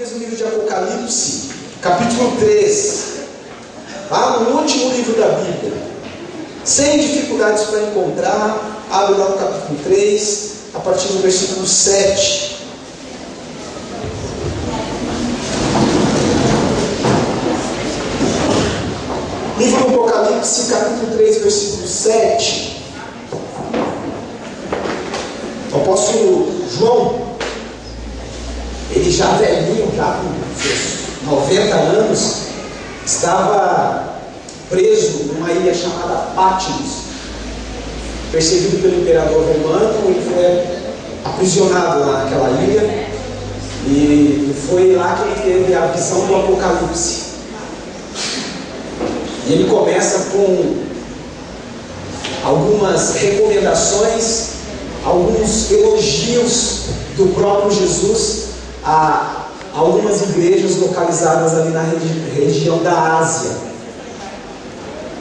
eles no livro de Apocalipse, capítulo 3, lá no último livro da Bíblia. Sem dificuldades para encontrar, abre lá no capítulo 3, a partir do versículo 7. Livro do Apocalipse, capítulo 3, versículo 7. O apóstolo João, ele já velhinho, já com seus 90 anos, estava preso numa ilha chamada Patmos, perseguido pelo imperador romano. Ele foi aprisionado lá naquela ilha, e foi lá que ele teve a visão do Apocalipse. E ele começa com algumas recomendações, alguns elogios do próprio Jesus a algumas igrejas localizadas ali na região da Ásia.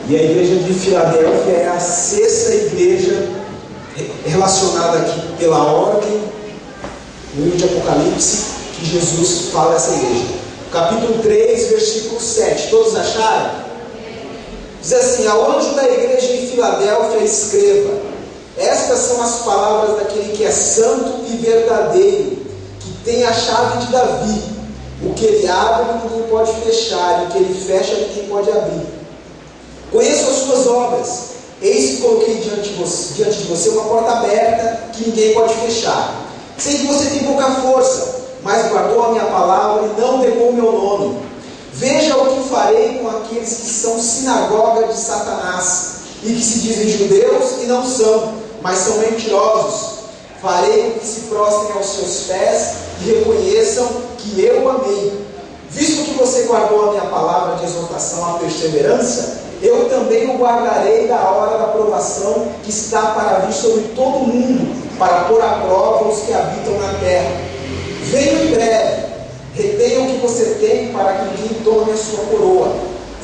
E a igreja de Filadélfia é a sexta igreja relacionada aqui pela ordem no livro de Apocalipse que Jesus fala a essa igreja. Capítulo 3, versículo 7. Todos acharam? Diz assim: ao anjo da igreja em Filadélfia escreva: estas são as palavras daquele que é santo e verdadeiro, que tem a chave de Davi. O que ele abre ninguém pode fechar, e o que ele fecha ninguém pode abrir. Conheço as suas obras, eis que coloquei diante de você uma porta aberta que ninguém pode fechar. Sei que você tem pouca força, mas guardou a minha palavra e não negou o meu nome. Veja o que farei com aqueles que são sinagoga de Satanás e que se dizem judeus e não são, mas são mentirosos. Farei com que se prostrem aos seus pés e reconheçam que eu amei. Visto que você guardou a minha palavra de exortação à perseverança, eu também o guardarei da hora da provação que está para vir sobre todo o mundo, para pôr à prova os que habitam na terra. Venho em breve. Retenha o que você tem, para que ninguém tome a sua coroa.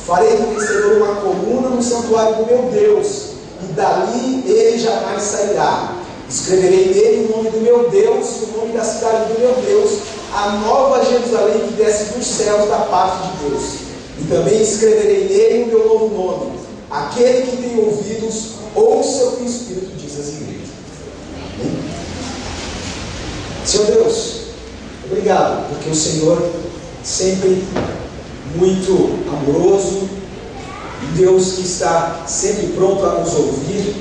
Farei do vencedor uma coluna no santuário do meu Deus, e dali ele jamais sairá. Escreverei nele o nome do meu Deus e o nome da cidade do meu Deus, a nova Jerusalém que desce dos céus da parte de Deus. E também escreverei nele o meu novo nome. Aquele que tem ouvidos, ouça o que o Espírito diz às igrejas. Amém? Senhor Deus, obrigado, porque o Senhor sempre muito amoroso, Deus que está sempre pronto a nos ouvir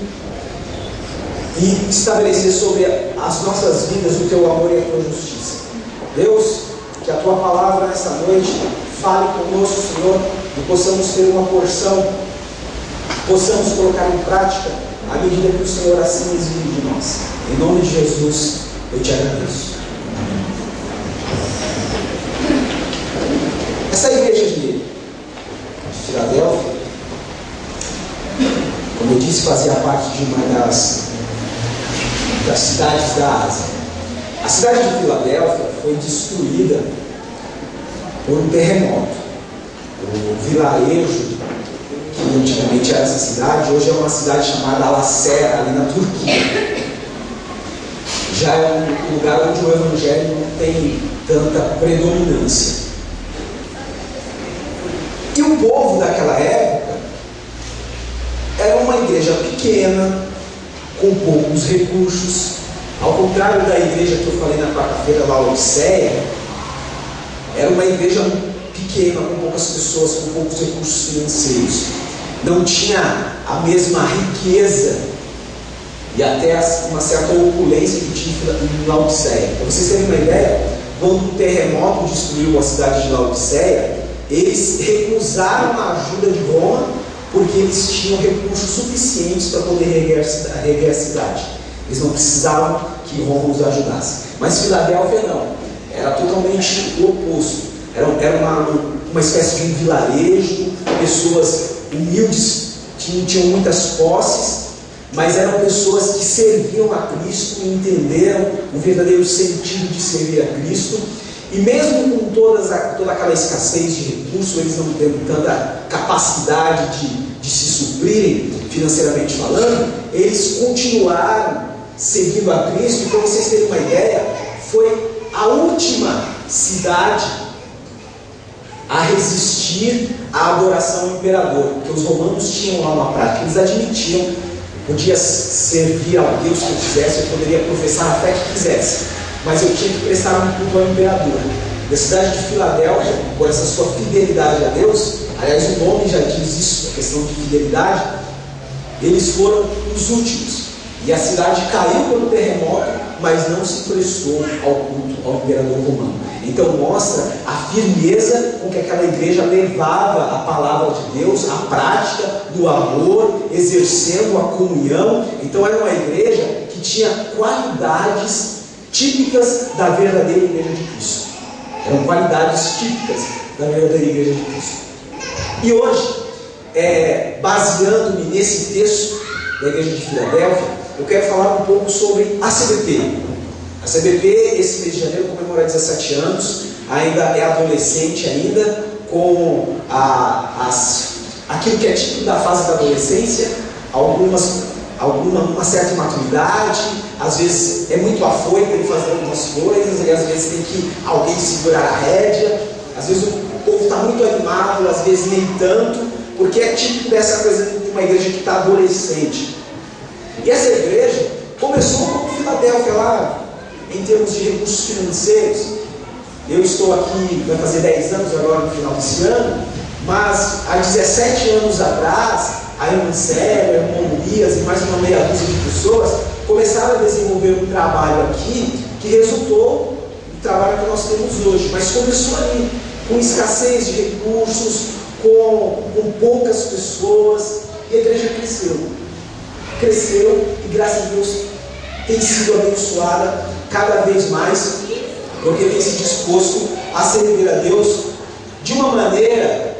e estabelecer sobre as nossas vidas o teu amor e a tua justiça. Deus, que a tua palavra nessa noite fale conosco, Senhor, e possamos ter uma porção, possamos colocar em prática à medida que o Senhor assim exige de nós. Em nome de Jesus, eu te agradeço. Essa igreja de Filadélfia, como eu disse, fazia parte de uma das cidades da Ásia. A cidade de Filadélfia foi destruída por um terremoto. O vilarejo, que antigamente era essa cidade, hoje é uma cidade chamada Alacera, ali na Turquia. Já é um lugar onde o evangelho não tem tanta predominância. E o povo daquela época era uma igreja pequena, com poucos recursos. Ao contrário da igreja que eu falei na quarta-feira, Laodiceia, era uma igreja pequena, com poucas pessoas, com poucos recursos financeiros. Não tinha a mesma riqueza e até uma certa opulência que tinha em Laodiceia. Para vocês terem uma ideia, quando um terremoto destruiu a cidade de Laodiceia, eles recusaram a ajuda de Roma, porque eles tinham recursos suficientes para poder reerguer a cidade. Eles não precisavam que Roma os ajudasse. Mas Filadélfia não, era totalmente o oposto. Era uma espécie de um vilarejo, pessoas humildes, tinham muitas posses, mas eram pessoas que serviam a Cristo e entenderam o verdadeiro sentido de servir a Cristo. E mesmo com toda aquela escassez de recursos, eles não tendo tanta capacidade de se suprirem financeiramente falando, eles continuaram seguindo a Cristo. E para vocês terem uma ideia, foi a última cidade a resistir à adoração ao imperador, porque os romanos tinham lá uma prática, eles admitiam, podia servir ao Deus que eu quisesse, eu poderia professar a fé que quisesse, mas eu tinha que prestar um culto ao imperador. Na cidade de Filadélfia, por essa sua fidelidade a Deus, aliás, o nome já diz isso, a questão de fidelidade, eles foram os últimos. E a cidade caiu pelo terremoto, mas não se prestou ao culto ao imperador romano. Então mostra a firmeza com que aquela igreja levava a palavra de Deus, a prática do amor, exercendo a comunhão. Então era uma igreja que tinha qualidades típicas da verdadeira igreja de Cristo. Eram qualidades típicas da verdadeira igreja de Cristo. E hoje, baseando-me nesse texto da igreja de Filadélfia, eu quero falar um pouco sobre a CBP. A CBP, esse mês de janeiro, comemora 17 anos, ainda é adolescente ainda, com aquilo que é típico da fase da adolescência, uma certa imaturidade, às vezes é muito afoito em fazer algumas coisas, e às vezes tem que alguém segurar a rédea, às vezes o povo está muito animado, às vezes nem tanto, porque é típico dessa coisa de uma igreja que está adolescente. E essa igreja começou como Filadélfia lá, em termos de recursos financeiros. Eu estou aqui, vai fazer 10 anos agora no final desse ano, mas há 17 anos atrás, a irmã Célia, a irmã Elias e mais uma meia dúzia de pessoas começaram a desenvolver um trabalho aqui que resultou no trabalho que nós temos hoje. Mas começou ali, com escassez de recursos, com poucas pessoas, e a igreja cresceu e graças a Deus tem sido abençoada cada vez mais, porque tem se disposto a servir a Deus de uma maneira,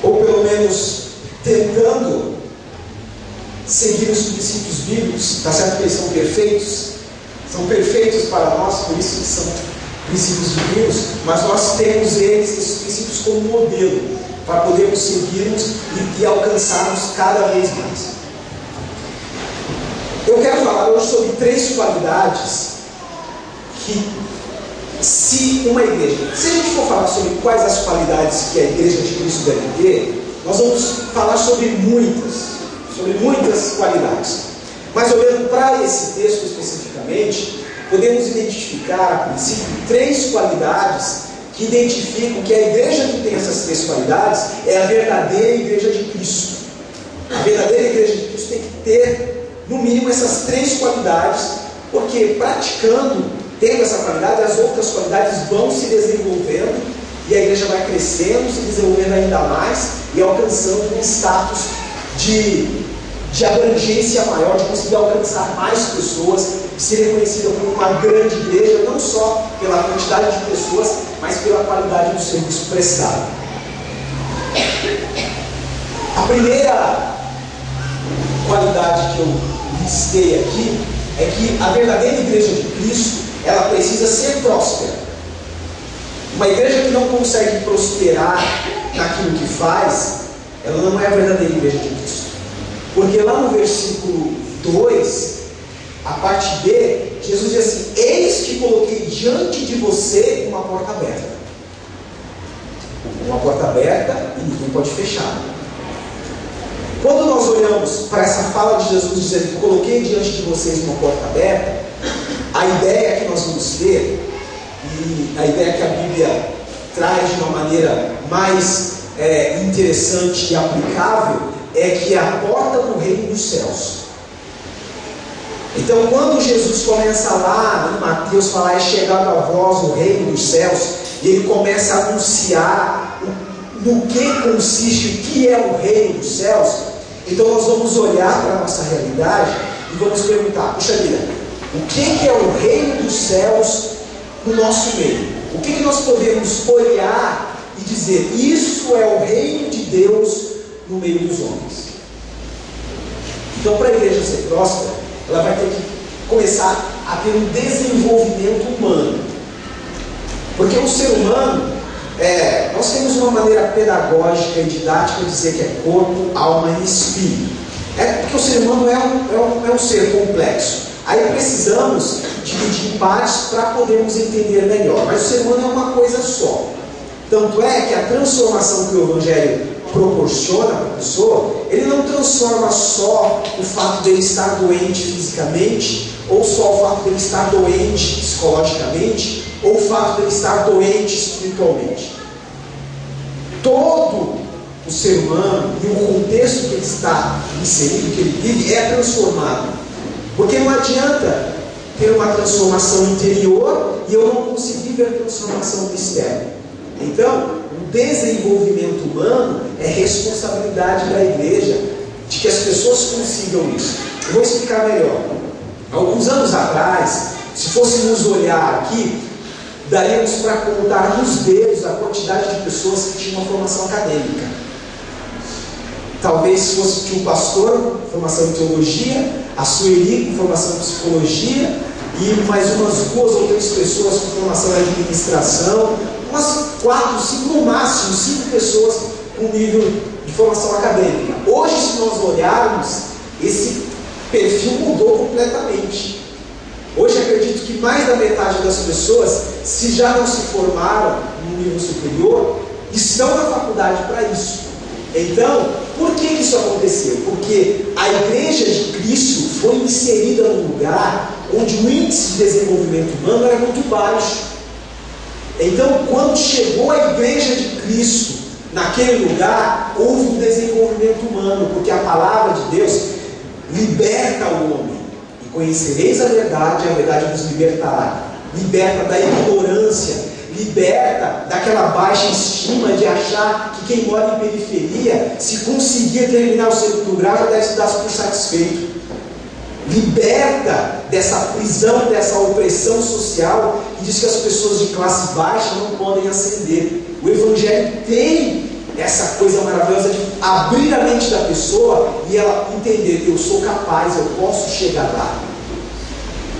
ou pelo menos tentando seguir os princípios bíblicos. Está certo que eles são perfeitos para nós, por isso que são princípios divinos, mas nós temos esses princípios como modelo, para podermos seguirmos e alcançarmos cada vez mais. Eu quero falar hoje sobre 3 qualidades que, se uma igreja, se a gente for falar sobre quais as qualidades que a igreja de Cristo deve ter, nós vamos falar sobre muitas qualidades. Mas olhando para esse texto especificamente, podemos identificar, a princípio, 3 qualidades que identificam que a igreja que tem essas 3 qualidades é a verdadeira igreja de Cristo. A verdadeira igreja de Cristo tem que ter, no mínimo, essas 3 qualidades, porque praticando, tendo essa qualidade, as outras qualidades vão se desenvolvendo e a igreja vai crescendo, se desenvolvendo ainda mais e alcançando um status de abrangência maior, de conseguir alcançar mais pessoas, de ser reconhecida como uma grande igreja, não só pela quantidade de pessoas, mas pela qualidade do serviço prestado. A primeira qualidade que eu listei aqui é que a verdadeira igreja de Cristo, ela precisa ser próspera. Uma igreja que não consegue prosperar naquilo que faz, ela não é a verdadeira igreja de Cristo. Porque lá no versículo 2, a parte B, Jesus diz assim: eis que coloquei diante de você uma porta aberta. Uma porta aberta e ninguém pode fechar. Quando nós olhamos para essa fala de Jesus dizendo que coloquei diante de vocês uma porta aberta, a ideia que nós vamos ter, e a ideia que a Bíblia traz de uma maneira mais interessante e aplicável, é que é a porta do reino dos céus. Então, quando Jesus começa lá em Mateus falar: é chegado a vós o reino dos céus, e ele começa a anunciar no que consiste, o que é o reino dos céus, então nós vamos olhar para a nossa realidade e vamos perguntar: puxa vida, o que é o reino dos céus no nosso meio? O que nós podemos olhar e dizer: isso é o reino de Deus no meio dos homens? Então, para a igreja ser próspera, ela vai ter que começar a ter um desenvolvimento humano. Porque o ser humano, nós temos uma maneira pedagógica e didática de dizer que é corpo, alma e espírito. Porque o ser humano é um ser complexo. Aí precisamos dividir em partes para podermos entender melhor. Mas o ser humano é uma coisa só. Tanto é que a transformação que o Evangelho proporciona para a pessoa, ele não transforma só o fato dele estar doente fisicamente, ou só o fato dele estar doente psicologicamente, ou o fato dele estar doente espiritualmente. Todo o ser humano e o contexto que ele está inserido, que ele vive, é transformado. Porque não adianta ter uma transformação interior e eu não conseguir ver a transformação do externo. Então, o desenvolvimento humano é responsabilidade da igreja de que as pessoas consigam isso. Eu vou explicar melhor. Alguns anos atrás, se fôssemos olhar aqui, daríamos para contar nos dedos a quantidade de pessoas que tinham uma formação acadêmica. Talvez se fosse um pastor, formação em teologia, a Sueli com formação em psicologia, e mais umas 2 ou 3 pessoas com formação em administração, umas 4, 5, no máximo 5 pessoas com nível de formação acadêmica. Hoje, se nós olharmos, esse perfil mudou completamente. Hoje acredito que mais da metade das pessoas, se já não se formaram no nível superior, estão na faculdade para isso. Então, por que isso aconteceu? Porque a igreja de Cristo foi inserida num lugar onde o índice de desenvolvimento humano era muito baixo. Então, quando chegou a igreja de Cristo naquele lugar, houve um desenvolvimento humano, porque a palavra de Deus liberta o homem. E conhecereis a verdade vos libertará. Liberta da ignorância, liberta daquela baixa estima de achar que quem mora em periferia, se conseguir terminar o segundo grau, já deve se dar por satisfeito. Liberta dessa prisão, dessa opressão social que diz que as pessoas de classe baixa não podem ascender. O Evangelho tem essa coisa maravilhosa de abrir a mente da pessoa e ela entender: eu sou capaz, eu posso chegar lá.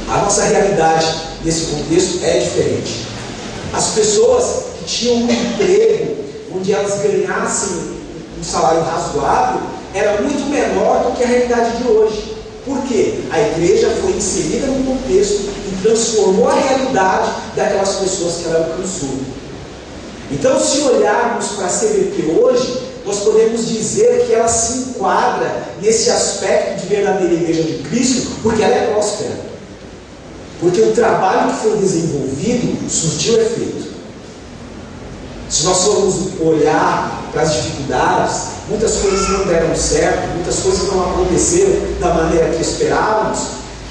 A nossa realidade nesse contexto é diferente. As pessoas que tinham um emprego onde elas ganhassem um salário razoável era muito menor do que a realidade de hoje. Por quê? A igreja foi inserida no contexto e transformou a realidade daquelas pessoas que ela alcançou. Então, se olharmos para a CBP hoje, nós podemos dizer que ela se enquadra nesse aspecto de verdadeira igreja de Cristo, porque ela é próspera. Porque o trabalho que foi desenvolvido surtiu efeito. Se nós formos olhar para as dificuldades, muitas coisas não deram certo, muitas coisas não aconteceram da maneira que esperávamos,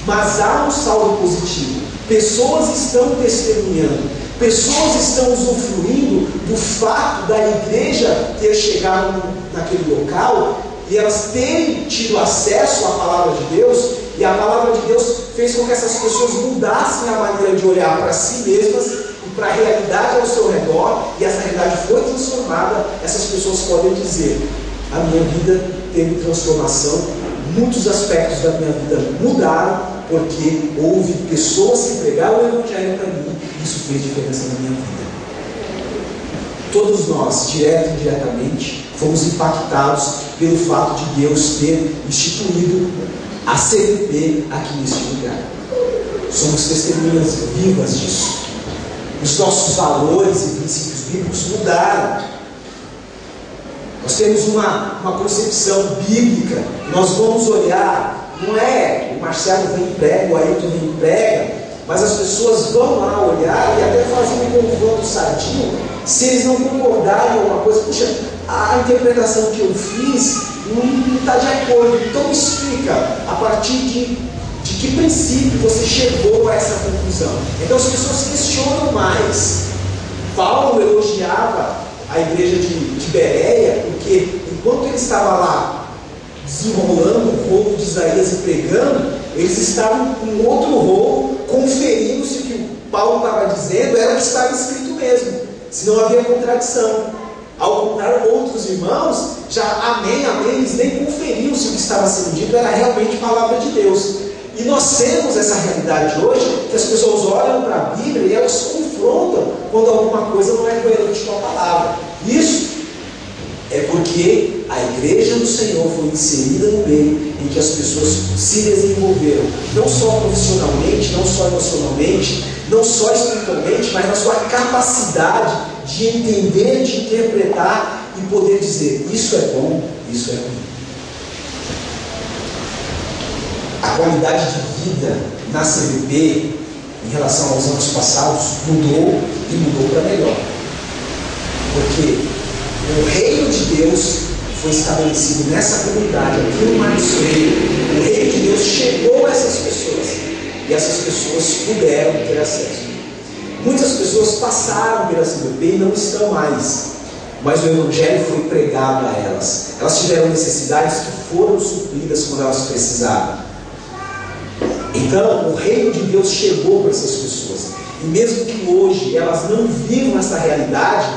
mas há um saldo positivo. Pessoas estão testemunhando, pessoas estão usufruindo do fato da igreja ter chegado naquele local e elas terem tido acesso à palavra de Deus, e a palavra de Deus fez com que essas pessoas mudassem a maneira de olhar para si mesmas e para a realidade ao seu redor, e essa realidade foi transformada. Essas pessoas podem dizer: a minha vida teve transformação, muitos aspectos da minha vida mudaram, porque houve pessoas que pregaram o Evangelho para mim, e isso fez diferença na minha vida. Todos nós, direto e indiretamente, fomos impactados pelo fato de Deus ter instituído a CBP aqui neste lugar. Somos testemunhas vivas disso. Os nossos valores e princípios bíblicos mudaram. Nós temos uma concepção bíblica. Nós vamos olhar, não é o Marcelo vem e prega, o Ailton vem e prega, mas as pessoas vão lá olhar e até fazer um confronto sadio. Se eles não concordarem com alguma coisa, puxa, a interpretação que eu fiz não está de acordo. Então explica a partir de que princípio você chegou a essa conclusão. Então as pessoas questionam mais. Paulo elogiava a igreja de Bereia, porque enquanto ele estava lá desenrolando o rolo de Isaías e pregando, eles estavam com outro rolo, conferindo se o que Paulo estava dizendo era o que estava escrito mesmo, se não havia contradição. Ao contrário, outros irmãos já amém, eles nem conferiam se o que estava sendo dito era realmente palavra de Deus. E nós temos essa realidade hoje, que as pessoas olham para a Bíblia e elas confrontam quando alguma coisa não é coerente com a palavra. Isso é porque a a igreja do Senhor foi inserida no meio em que as pessoas se desenvolveram, não só profissionalmente, não só emocionalmente, não só espiritualmente, mas na sua capacidade de entender, de interpretar e poder dizer: isso é bom, isso é ruim. A qualidade de vida na CBP, em relação aos anos passados, mudou e mudou para melhor. Porque o reino de Deus foi estabelecido nessa comunidade, aqui no Marcos Freire. O reino de Deus chegou a essas pessoas e essas pessoas puderam ter acesso. Muitas pessoas passaram pela CBP e não estão mais, mas o Evangelho foi pregado a elas. Elas tiveram necessidades que foram supridas quando elas precisavam. Então, o reino de Deus chegou para essas pessoas. E mesmo que hoje elas não vivam essa realidade,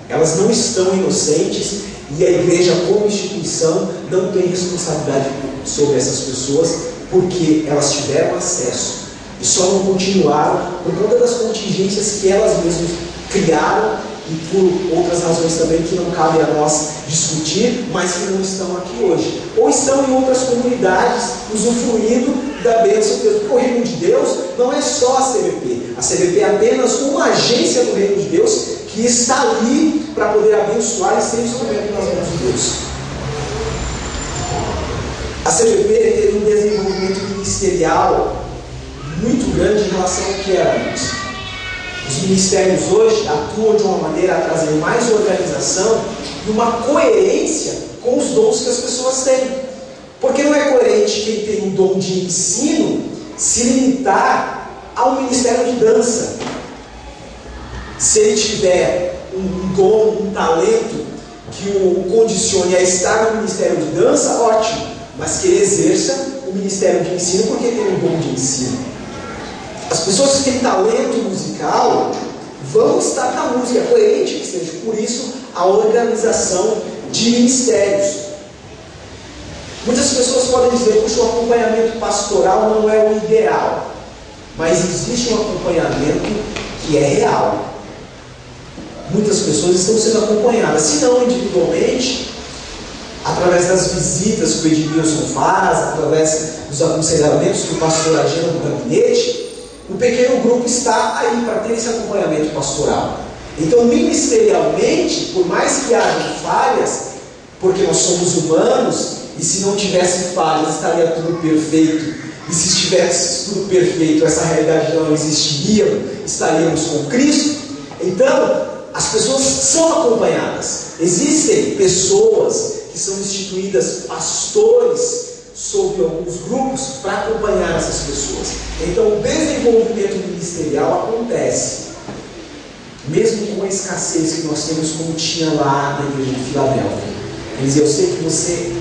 elas não estão inocentes, e a igreja como instituição não tem responsabilidade sobre essas pessoas, porque elas tiveram acesso e só não continuaram por conta das contingências que elas mesmas criaram e por outras razões também que não cabe a nós discutir, mas que não estão aqui hoje, ou estão em outras comunidades usufruindo da bênção de Deus. Porque o reino de Deus não é só a CBP. A CBP é apenas uma agência do reino de Deus que está ali para poder abençoar e ser instrumento nas mãos de Deus. A CBP teve um desenvolvimento ministerial muito grande em relação ao que era antes. Os ministérios hoje atuam de uma maneira a trazer mais organização e uma coerência com os dons que as pessoas têm. Porque não é coerente quem tem um dom de ensino se limitar ao ministério de dança. Se ele tiver um dom, um talento que o condicione a estar no ministério de dança, ótimo. Mas que ele exerça o ministério de ensino porque tem um dom de ensino. As pessoas que têm talento musical vão estar na música, é coerente que seja. Por isso, a organização de ministérios. Muitas pessoas podem dizer: puxa, o acompanhamento pastoral não é o ideal. Mas existe um acompanhamento que é real. Muitas pessoas estão sendo acompanhadas, se não individualmente, através das visitas que o Edmilson faz, através dos aconselhamentos que o pastor agenda no gabinete. O pequeno grupo está aí para ter esse acompanhamento pastoral. Então, ministerialmente, por mais que haja falhas, porque nós somos humanos, e se não tivesse falhas estaria tudo perfeito, e se estivesse tudo perfeito, essa realidade não existiria, estaríamos com Cristo. Então, as pessoas são acompanhadas. Existem pessoas que são instituídas, pastores, sobre alguns grupos para acompanhar essas pessoas. Então, o desenvolvimento ministerial acontece, mesmo com a escassez que nós temos, como tinha lá na igreja de Filadélfia. Quer dizer, eu sei que você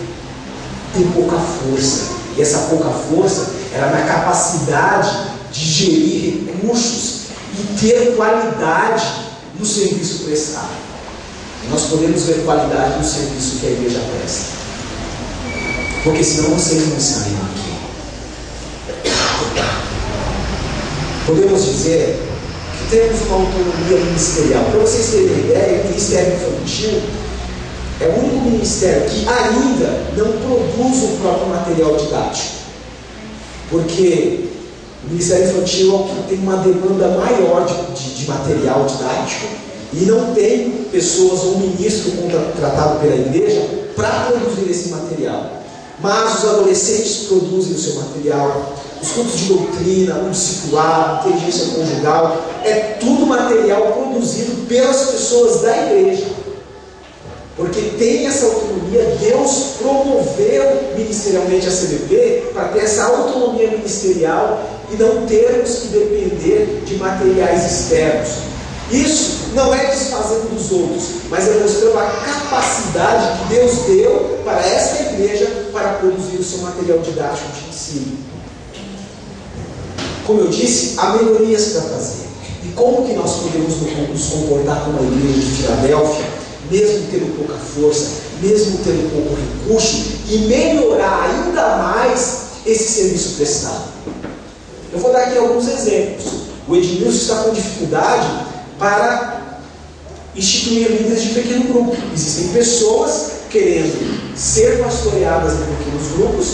tem pouca força, e essa pouca força era na capacidade de gerir recursos e ter qualidade no serviço prestado. E nós podemos ver qualidade no serviço que a igreja presta. Porque senão vocês não saem aqui. Podemos dizer que temos uma autonomia ministerial. Para vocês terem uma ideia, o Ministério Infantil é o único ministério que ainda não produz o próprio material didático. Porque o Ministério Infantil é o que tem uma demanda maior de material didático e não tem pessoas ou ministro contratado pela igreja para produzir esse material. Mas os adolescentes produzem o seu material, os cultos de doutrina, o discipulado, inteligência conjugal, é tudo material produzido pelas pessoas da igreja. Porque tem essa autonomia, Deus promoveu ministerialmente a CBP para ter essa autonomia ministerial e não termos que depender de materiais externos. Isso não é desfazendo dos outros, mas é mostrando a capacidade que Deus deu para esta igreja para produzir o seu material didático de ensino. Como eu disse, há melhorias para fazer. E como que nós podemos nos comportar como a igreja de Filadélfia, mesmo tendo pouca força, mesmo tendo pouco recurso, e melhorar ainda mais esse serviço prestado? Eu vou dar aqui alguns exemplos. O Edmilson está com dificuldade para instituir líderes de pequeno grupo. Existem pessoas querendo ser pastoreadas em pequenos grupos,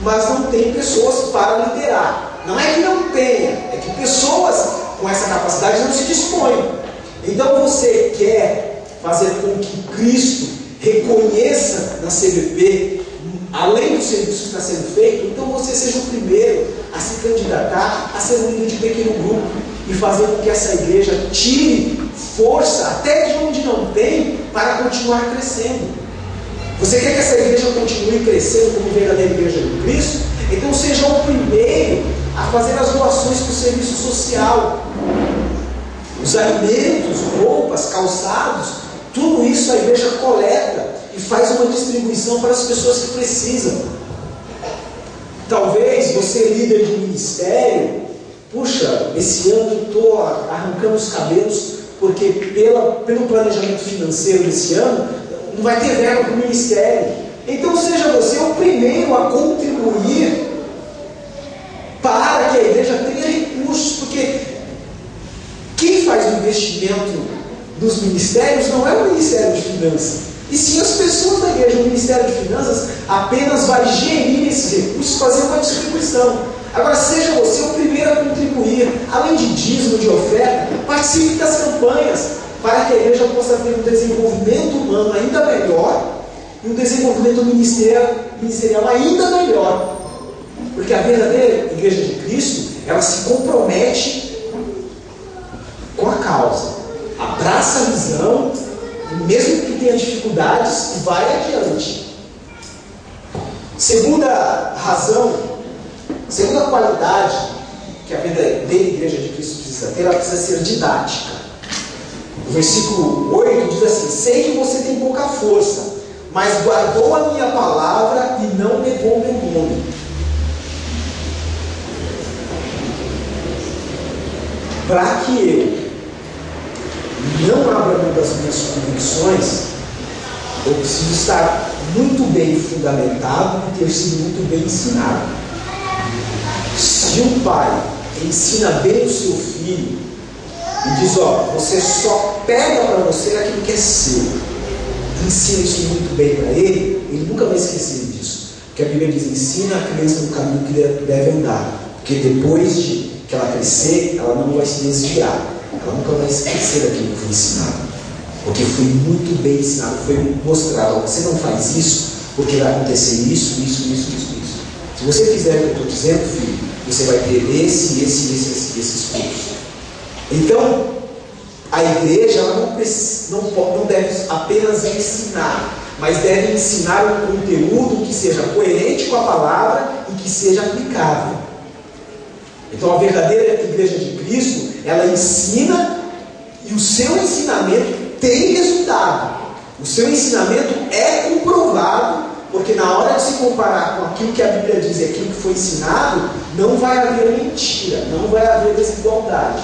mas não tem pessoas para liderar. Não é que não tenha, é que pessoas com essa capacidade não se dispõem. Então você quer fazer com que Cristo reconheça na CBP, além do serviço que está sendo feito, então você seja o primeiro a se candidatar a ser um líder de pequeno grupo e fazer com que essa igreja tire força, até de onde não tem, para continuar crescendo. Você quer que essa igreja continue crescendo como verdadeira igreja de Cristo? Então seja o primeiro a fazer as doações para o serviço social. Os alimentos, roupas, calçados, tudo isso a igreja coleta e faz uma distribuição para as pessoas que precisam. Talvez você, líder de ministério, puxa, esse ano eu estou arrancando os cabelos porque pelo planejamento financeiro desse ano não vai ter verba para o ministério. Então seja você o primeiro a contribuir para que a igreja tenha recursos, porque quem faz o investimento nos ministérios não é o Ministério de Finanças, e sim as pessoas da igreja. O Ministério de Finanças apenas vai gerir esses recursos, fazer uma distribuição. Agora seja você o primeiro a contribuir, além de dízimo, de oferta, participe das campanhas, para que a igreja possa ter um desenvolvimento humano ainda melhor e um desenvolvimento ministerial ainda melhor. Porque a verdadeira igreja de Cristo, ela se compromete com a causa, abraça a visão, e mesmo que tenha dificuldades, vai adiante. Segunda razão, segunda qualidade que a verdadeira igreja de Cristo precisa ter, ela precisa ser didática. O versículo 8 diz assim: sei que você tem pouca força, mas guardou a minha palavra e não negou meu nome. Para que eu não abra mão das minhas convicções, eu preciso estar muito bem fundamentado e ter sido muito bem ensinado. Se um pai ensina bem o seu filho e diz: ó, você só pega para você aquilo que é seu, ensina isso muito bem para ele nunca vai esquecer disso. Porque a Bíblia diz: ensina a criança no caminho que deve andar, porque depois de que ela crescer, ela não vai se desviar, ela nunca vai esquecer daquilo que foi ensinado, porque foi muito bem ensinado, foi mostrado: você não faz isso, porque vai acontecer isso. Se você fizer o que eu estou dizendo, filho, você vai ter esses cursos. Então, a igreja ela não deve apenas ensinar, mas deve ensinar um conteúdo que seja coerente com a palavra e que seja aplicável. Então, a verdadeira igreja de Cristo, ela ensina, e o seu ensinamento tem resultado. O seu ensinamento é comprovado, porque na hora de se comparar com aquilo que a Bíblia diz e aquilo que foi ensinado, não vai haver mentira, não vai haver desigualdade.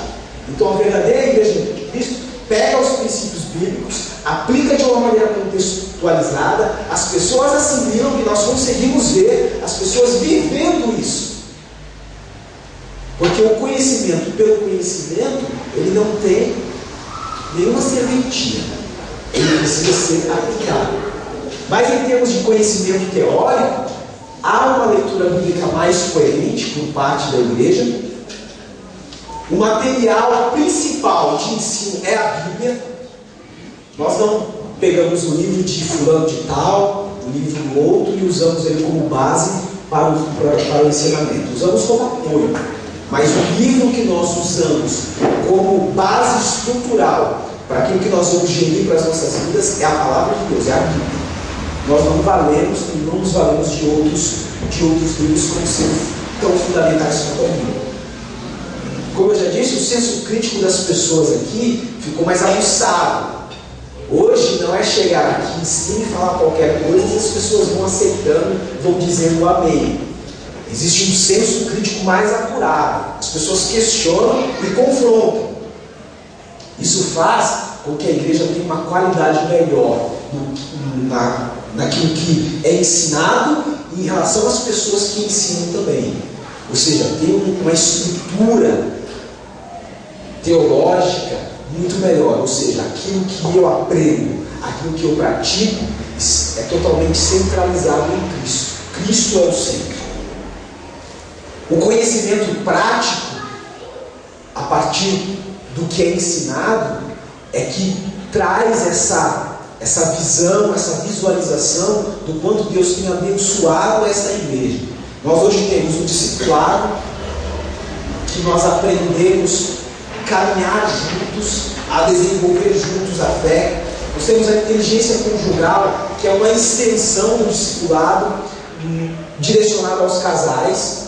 Então, a verdadeira igreja de Cristo pega os princípios bíblicos, aplica de uma maneira contextualizada, as pessoas assimilam e nós conseguimos ver as pessoas vivendo isso. Porque o conhecimento pelo conhecimento, ele não tem nenhuma serventia, ele precisa ser aplicado. Mas em termos de conhecimento teórico, há uma leitura bíblica mais coerente por parte da igreja. O material principal de ensino é a Bíblia. Nós não pegamos o livro de fulano de tal, o livro do outro, e usamos ele como base para o ensinamento. Usamos como apoio. Mas o livro que nós usamos como base estrutural para aquilo que nós vamos gerir para as nossas vidas é a palavra de Deus, é a Bíblia. Nós não nos valemos de outros livros como sendo tão fundamentais quanto a Bíblia. Como eu já disse, o senso crítico das pessoas aqui ficou mais aguçado. Hoje não é chegar aqui em cima e falar qualquer coisa e as pessoas vão aceitando, vão dizendo amém. Existe um senso crítico mais apurado. As pessoas questionam e confrontam. Isso faz com que a igreja tenha uma qualidade melhor naquilo que é ensinado e em relação às pessoas que ensinam também. Ou seja, tem uma estrutura teológica muito melhor. Ou seja, aquilo que eu aprendo, aquilo que eu pratico, é totalmente centralizado em Cristo. Cristo é o centro. O conhecimento prático, a partir do que é ensinado, é que traz essa visão, essa visualização do quanto Deus tem abençoado essa igreja. Nós hoje temos um discipulado que nós aprendemos a caminhar juntos, a desenvolver juntos a fé. Nós temos a inteligência conjugal, que é uma extensão do discipulado direcionado aos casais.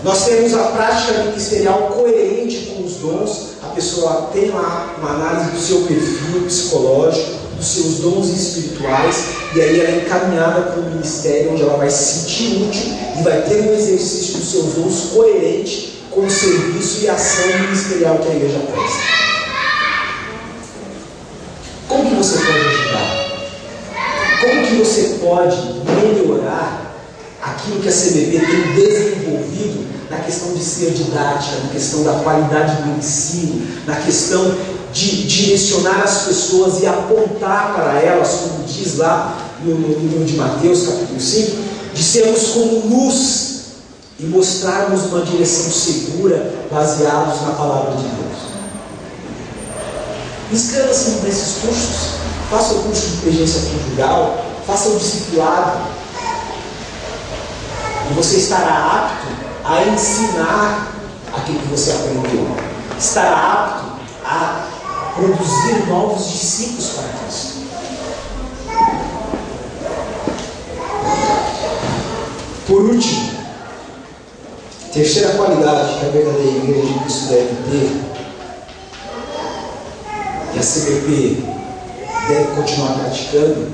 Nós temos a prática ministerial coerente com os dons. A pessoa tem lá uma análise do seu perfil psicológico, dos seus dons espirituais, e aí ela é encaminhada para o ministério, onde ela vai se sentir útil e vai ter um exercício dos seus dons coerente com o serviço e a ação ministerial que a igreja presta. Como que você pode ajudar? Como que você pode melhorar aquilo que a CBP tem desenvolvido na questão de ser didática, na questão da qualidade do ensino, na questão de direcionar as pessoas e apontar para elas, como diz lá no livro de Mateus, capítulo 5, de sermos como luz e mostrarmos uma direção segura, baseados na palavra de Deus. Inscreva-se nesses cursos, faça o curso de inteligência conjugal, faça o discipulado, e você estará apto a ensinar aquilo que você aprendeu, estará apto a produzir novos discípulos para Cristo. Por último, terceira qualidade que a verdadeira igreja de Cristo deve ter, e a CBP deve continuar praticando,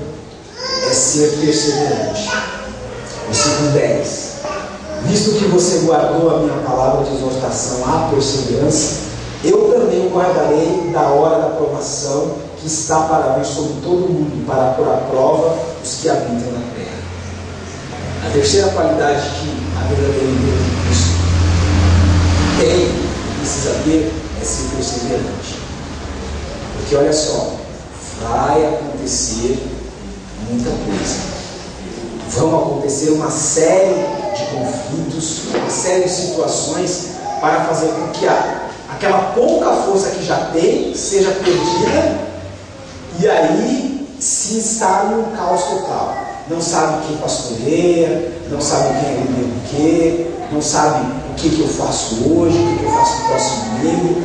é ser perseverante. Versículo 10. Visto que você guardou a minha palavra de exortação à perseverança, eu também o guardarei da hora da provação que está para vir sobre todo mundo, para pôr à prova os que habitam na terra. A terceira qualidade que a verdadeira igreja de Cristo tem, precisa ter, é ser perseverante. Porque olha só, vai acontecer muita coisa. Vão acontecer uma série de conflitos, uma série de situações para fazer com que aquela pouca força que já tem seja perdida e aí se instale um caos total. Não sabe quem pastoreia, não sabe quem é líder do quê, não sabe o que eu faço hoje, o que eu faço no próximo domingo.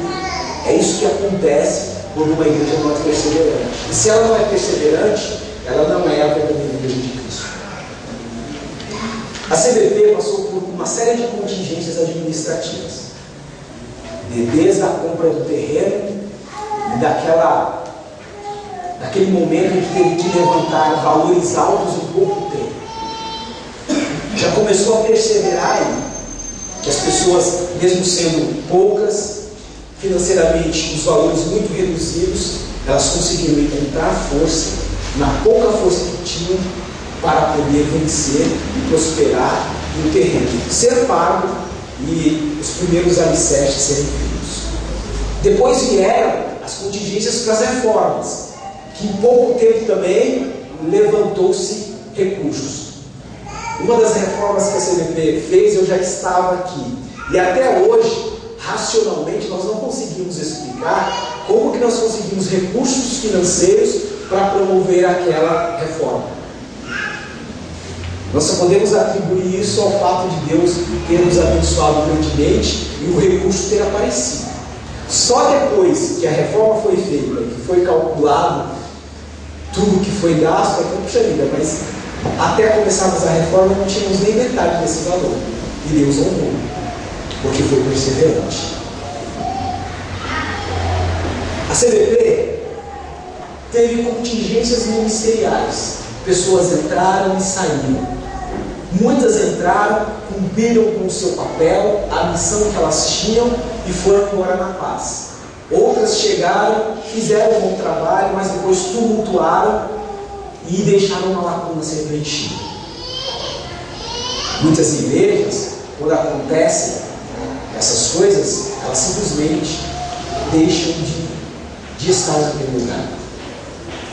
É isso que acontece quando uma igreja não é perseverante. E se ela não é perseverante, ela não é a verdadeira igreja de Cristo. A CBP passou por uma série de contingências administrativas, desde a compra do terreno e daquele momento em que teve que levantar valores altos em pouco tempo. Já começou a perseverar aí, que as pessoas, mesmo sendo poucas, financeiramente os valores muito reduzidos, elas conseguiram encontrar força, na pouca força que tinham, para poder vencer e prosperar no terreno, ser pago e os primeiros alicerces serem feitos. Depois vieram as contingências para as reformas, que em pouco tempo também levantou-se recursos. Uma das reformas que a CBP fez, eu já estava aqui, e até hoje, racionalmente, nós não conseguimos explicar como que nós conseguimos recursos financeiros para promover aquela reforma. Nós só podemos atribuir isso ao fato de Deus ter nos abençoado grandemente e o recurso ter aparecido. Só depois que a reforma foi feita, que foi calculado tudo que foi gasto, puxa vida, mas até começarmos a reforma não tínhamos nem metade desse valor. E Deus honrou, porque foi perseverante. A CBP teve contingências ministeriais. Pessoas entraram e saíram. Muitas entraram, cumpriram com o seu papel, a missão que elas tinham e foram embora na paz. Outras chegaram, fizeram um bom trabalho, mas depois tumultuaram e deixaram uma lacuna ser preenchida. Muitas igrejas, quando acontecem essas coisas, elas simplesmente deixam de estar naquele lugar.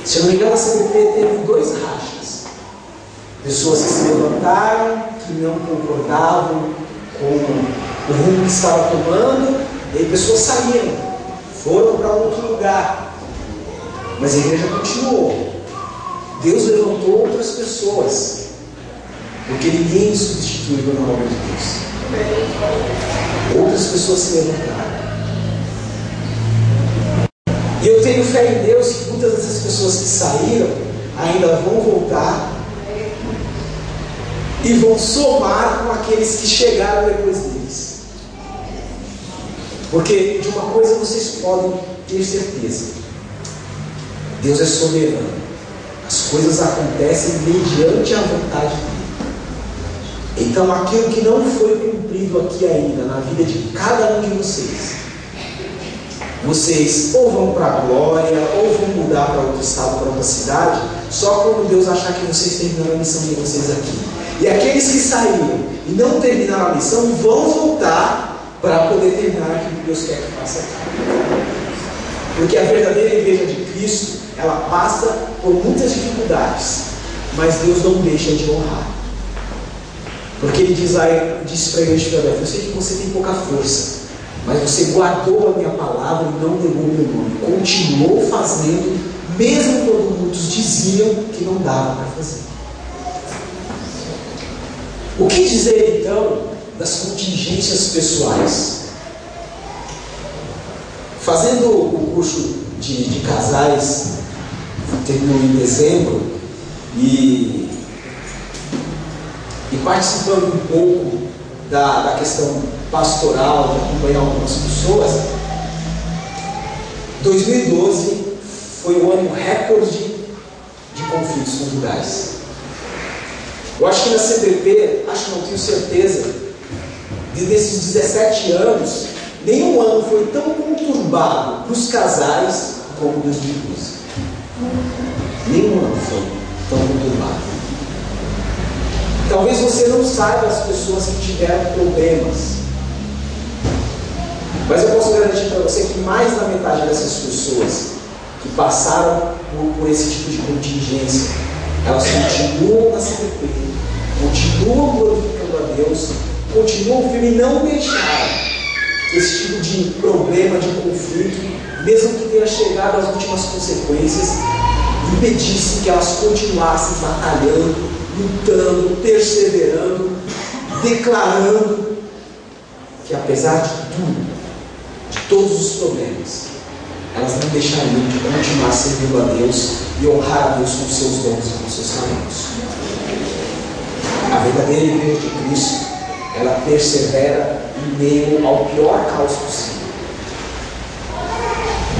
Se eu não me engano, a CBP teve 2 rachas. Pessoas que se levantaram, que não concordavam com o rumo que estava tomando, e aí pessoas saíram, foram para outro lugar. Mas a igreja continuou. Deus levantou outras pessoas, porque ninguém substituiu na obra de Deus. Outras pessoas se levantaram. E eu tenho fé em Deus que muitas dessas pessoas que saíram ainda vão voltar e vão somar com aqueles que chegaram depois deles. Porque de uma coisa vocês podem ter certeza: Deus é soberano. As coisas acontecem mediante a vontade dele. Então aquilo que não foi cumprido aqui ainda na vida de cada um de vocês ou vão para a glória, ou vão mudar para outro estado, para outra cidade, só quando Deus achar que vocês terminaram a missão de vocês aqui. E aqueles que saíram e não terminaram a missão vão voltar para poder terminar aquilo que Deus quer que faça aqui. Porque a verdadeira igreja de Cristo, ela passa por muitas dificuldades, mas Deus não deixa de honrar. Porque Ele diz para a igreja de Filadélfia: eu sei que você tem pouca força, mas você guardou a minha palavra e não negou o meu nome. Continuou fazendo, mesmo quando muitos diziam que não dava para fazer. O que dizer então das contingências pessoais? Fazendo o curso de casais, terminou em dezembro, e participando um pouco da questão pastoral, de acompanhar algumas pessoas, 2012 foi o ano recorde de conflitos conjugais. Eu acho que na CBP, não tenho certeza, desses 17 anos, nenhum ano foi tão conturbado para os casais como 2012. Nenhum ano foi tão conturbado. Talvez você não saiba as pessoas que tiveram problemas, mas eu posso garantir para você que mais da metade dessas pessoas que passaram por esse tipo de contingência, elas continuam na CBP, continuam glorificando a Deus, continuam firmes e não deixaram esse tipo de problema, de conflito, mesmo que tenha chegado às últimas consequências, impedisse que elas continuassem batalhando, lutando, perseverando, declarando que apesar de tudo, de todos os problemas, elas não deixariam de continuar servindo a Deus e honrar a Deus com seus dons e com seus talentos. A verdadeira igreja de Cristo, ela persevera em meio ao pior caos possível.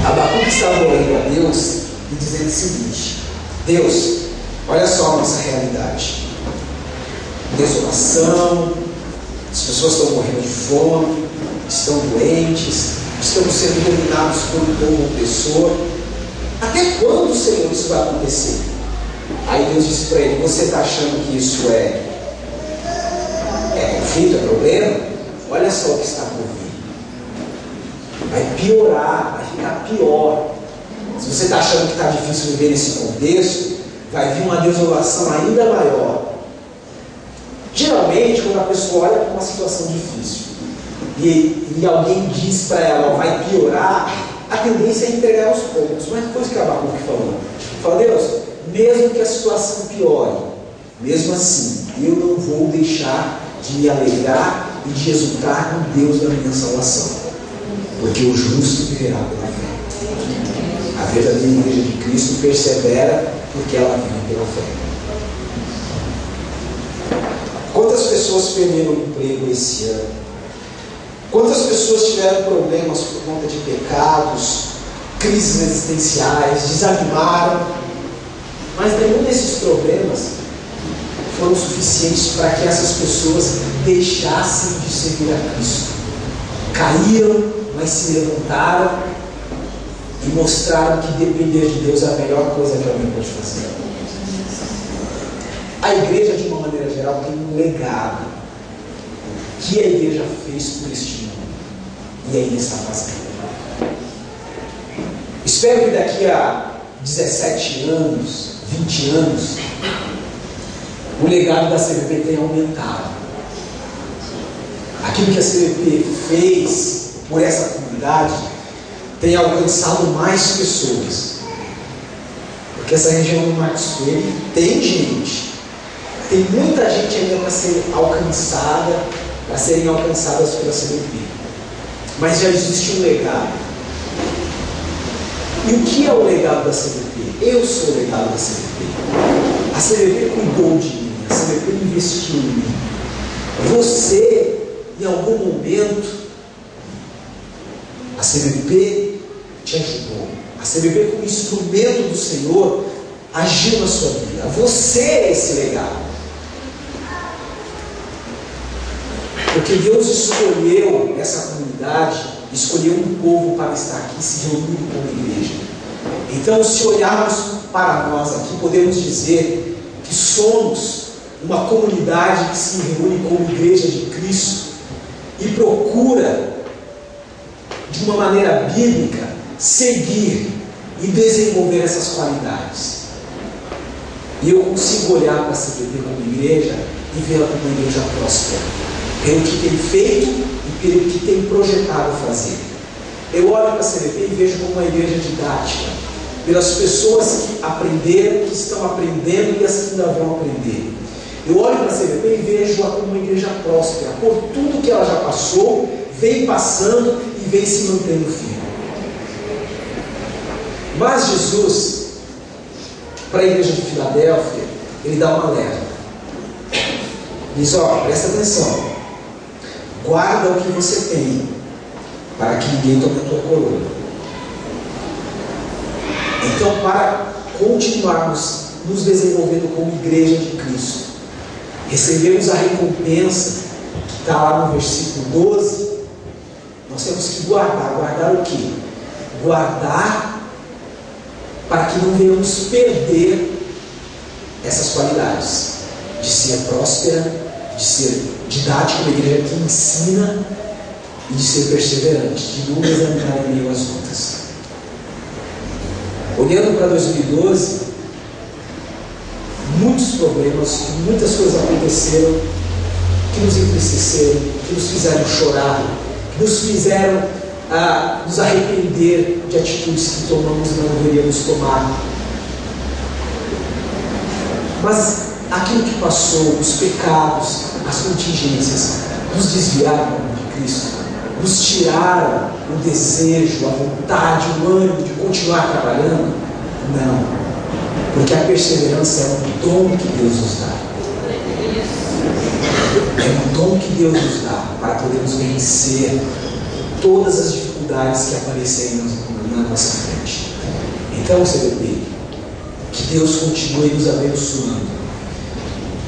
Abacuque estava orando a Deus e dizendo o seguinte: Deus, olha só a nossa realidade. Desolação, as pessoas estão morrendo de fome, estão doentes, estamos sendo dominados por um povo opressor. Até quando, Senhor, isso vai acontecer? Aí Deus disse para ele: você está achando que isso é conflito, é problema? Olha só o que está por vir. Vai piorar, vai ficar pior. Se você está achando que está difícil viver nesse contexto, vai vir uma desolação ainda maior. Geralmente, quando a pessoa olha para uma situação difícil e alguém diz para ela: vai piorar, a tendência é entregar aos poucos. Mas foi isso que Abacuque falou. Fala: Deus, mesmo que a situação piore, mesmo assim, eu não vou deixar de me alegrar e de exultar no Deus da minha salvação, porque o justo viverá pela fé. A verdadeira igreja de Cristo persevera porque ela vive pela fé. Quantas pessoas perderam o emprego esse ano? Quantas pessoas tiveram problemas por conta de pecados, crises existenciais, desanimaram? Mas nenhum desses problemas foram suficientes para que essas pessoas deixassem de servir a Cristo. Caíram, mas se levantaram e mostraram que depender de Deus é a melhor coisa que alguém pode fazer. A igreja, de uma maneira geral, tem um legado que a igreja fez por este mundo e ainda está fazendo. Espero que daqui a 17 anos, 20 anos, o legado da CVP tem aumentado. Aquilo que a CVP fez por essa comunidade tem alcançado mais pessoas. Porque essa região do Marcos Coelho tem gente, tem muita gente ainda para ser alcançada, para serem alcançadas pela CVP. Mas já existe um legado. E o que é o legado da CVP? Eu sou o legado da CVP. A CVP cuidou de mim, a CVP investiu em mim. Você, em algum momento, a CVP te ajudou. A CVP, como instrumento do Senhor, agiu na sua vida. Você é esse legado. Porque Deus escolheu essa comunidade, escolheu um povo para estar aqui se reunindo como igreja. Então, se olharmos para nós aqui, podemos dizer que somos uma comunidade que se reúne como igreja de Cristo e procura, de uma maneira bíblica, seguir e desenvolver essas qualidades. E eu consigo olhar para a CVP como igreja e vê-la como uma igreja próspera, pelo que tem feito e pelo que tem projetado fazer. Eu olho para a CVP e vejo como uma igreja didática, pelas pessoas que aprenderam, que estão aprendendo e as que ainda vão aprender. Eu olho para a CVP e vejo-a como uma igreja próspera, por tudo que ela já passou, vem passando e vem se mantendo firme. Mas Jesus, para a igreja de Filadélfia, ele dá um alerta. Diz: ó, presta atenção, guarda o que você tem, para que ninguém tome a tua coroa. Então, para continuarmos nos desenvolvendo como igreja de Cristo, recebemos a recompensa que está lá no versículo 12, nós temos que guardar. Guardar o quê? Guardar para que não venhamos perder essas qualidades de ser próspera, de ser didática, uma igreja que ensina, e de ser perseverante, de não desanimar em meio às lutas. Olhando para 2012, muitos problemas, muitas coisas aconteceram que nos entristeceram, que nos fizeram chorar, que nos fizeram nos arrepender de atitudes que tomamos e não deveríamos tomar. Mas aquilo que passou, os pecados, as contingências, nos desviaram de Cristo, nos tiraram o desejo, a vontade, o ânimo de continuar trabalhando? Não, porque a perseverança é um dom que Deus nos dá. É um dom que Deus nos dá para podermos vencer todas as dificuldades que aparecerem na nossa frente. Então, CVP, que Deus continue nos abençoando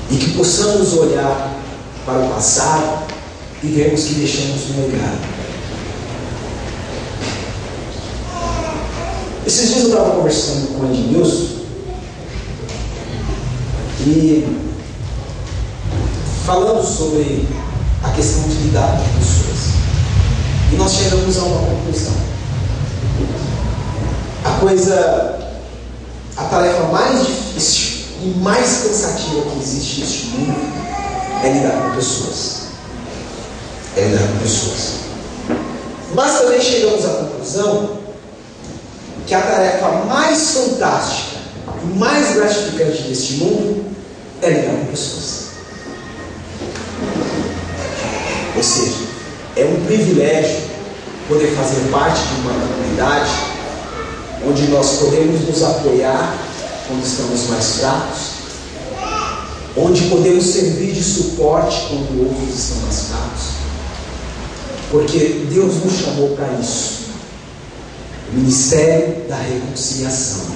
e que possamos olhar para o passado e vermos que deixamos um legado. Esses dias eu estava conversando com o Edmilson e falando sobre a questão de lidar com pessoas. E nós chegamos a uma conclusão. A tarefa mais difícil e mais cansativa que existe neste mundo é lidar com pessoas. Mas também chegamos à conclusão que a tarefa mais fantástica e mais gratificante deste mundo é lidar com pessoas. Ou seja, é um privilégio poder fazer parte de uma comunidade onde nós podemos nos apoiar quando estamos mais fracos, onde podemos servir de suporte quando outros estão mais fracos, porque Deus nos chamou para isso, o ministério da reconciliação.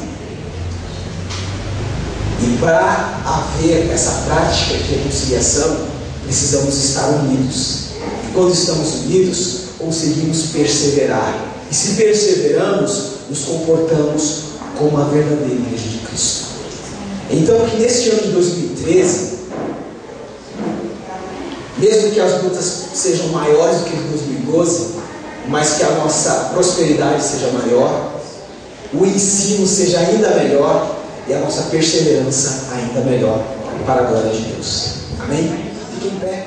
E para haver essa prática de reconciliação, precisamos estar unidos. E quando estamos unidos, conseguimos perseverar. E se perseveramos, nos comportamos como uma verdadeira igreja de Cristo. Então, que neste ano de 2013, mesmo que as lutas sejam maiores do que em 2012, mas que a nossa prosperidade seja maior, o ensino seja ainda melhor e a nossa perseverança ainda melhor, para a glória de Deus. Amém? Fique em pé.